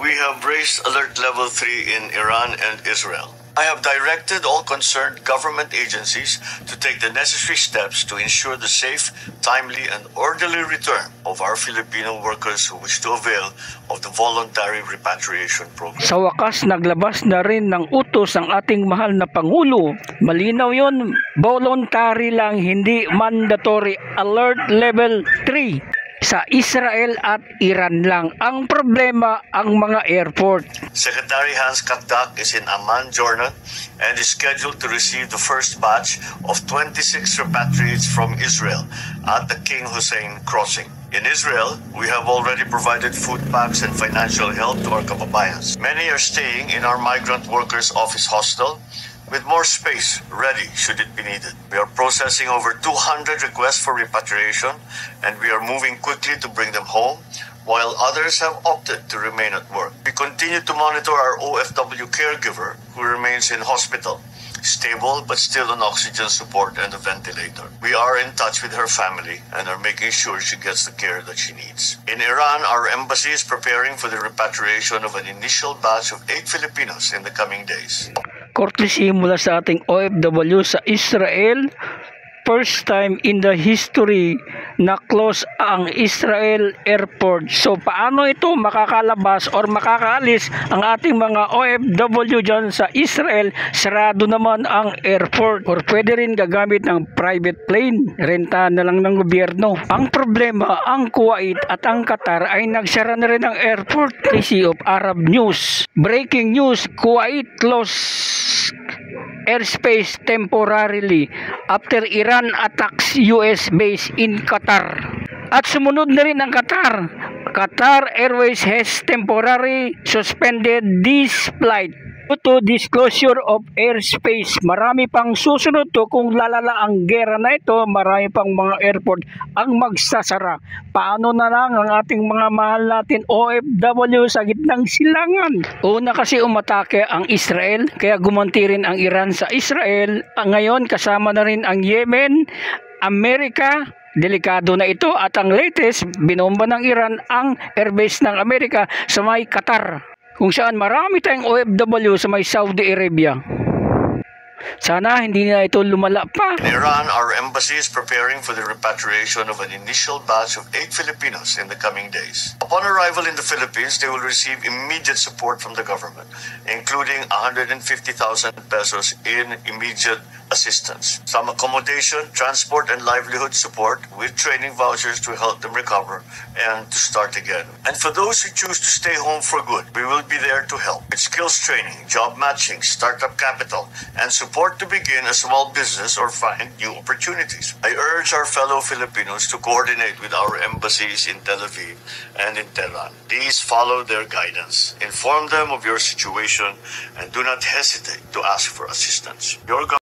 we have raised Alert Level 3 in Iran and Israel. I have directed all concerned government agencies to take the necessary steps to ensure the safe, timely, and orderly return of our Filipino workers who wish to avail of the voluntary repatriation program. Sa wakas, naglabas na rin ng utos ang ating mahal na Pangulo. Malinaw yun, voluntary lang, hindi mandatory. Alert Level 3. Sa Israel at Iran lang. Ang problema, ang mga airport. Secretary Hans Katdak is in Amman, Jordan, and is scheduled to receive the first batch of 26 repatriates from Israel at the King Hussein crossing. In Israel, we have already provided food packs and financial help to our kababayans. Many are staying in our migrant workers' office hostel, with more space ready should it be needed. We are processing over 200 requests for repatriation, and we are moving quickly to bring them home, while others have opted to remain at work. We continue to monitor our OFW caregiver, who remains in hospital, stable but still on oxygen support and a ventilator. We are in touch with her family and are making sure she gets the care that she needs. In Iran, our embassy is preparing for the repatriation of an initial batch of 8 Filipinos in the coming days. Courtesy mula sa ating OFW sa Israel, first time in the history na close ang Israel airport. So paano ito makakalabas or makakaalis ang ating mga OFW dyan sa Israel? Sarado naman ang airport, or pwede rin gagamit ng private plane, renta na lang ng gobyerno. Ang problema, ang Kuwait at ang Qatar ay nagsara na rin ang airport. Courtesy of Arab News. Breaking news, Kuwait close airspace temporarily after Iran attacks US base in Qatar. At sumunod na rin ang Qatar. Qatar Airways has temporarily suspended this flight due to disclosure of airspace. Marami pang susunod to kung lalala ang gera na ito. Marami pang mga airport ang magsasara. Paano na lang ang ating mga mahal natin OFW sa gitnang silangan? Una kasi umatake ang Israel, kaya gumanti rin ang Iran sa Israel. Ngayon kasama na rin ang Yemen, Amerika. Delikado na ito, at ang latest, binomba ng Iran ang airbase ng Amerika sa may Qatar, kung saan marami tayong OFW sa may Saudi Arabia. Sana hindi na ito lumala pa. In Iran, our embassy is preparing for the repatriation of an initial batch of 8 Filipinos in the coming days. Upon arrival in the Philippines, they will receive immediate support from the government, including 150,000 pesos in immediate assistance, some accommodation, transport, and livelihood support with training vouchers to help them recover and to start again. And for those who choose to stay home for good, we will be there to help with skills training, job matching, startup capital, and support to begin a small business or find new opportunities. I urge our fellow Filipinos to coordinate with our embassies in Tel Aviv and in Tehran. Please follow their guidance, inform them of your situation, and do not hesitate to ask for assistance. Your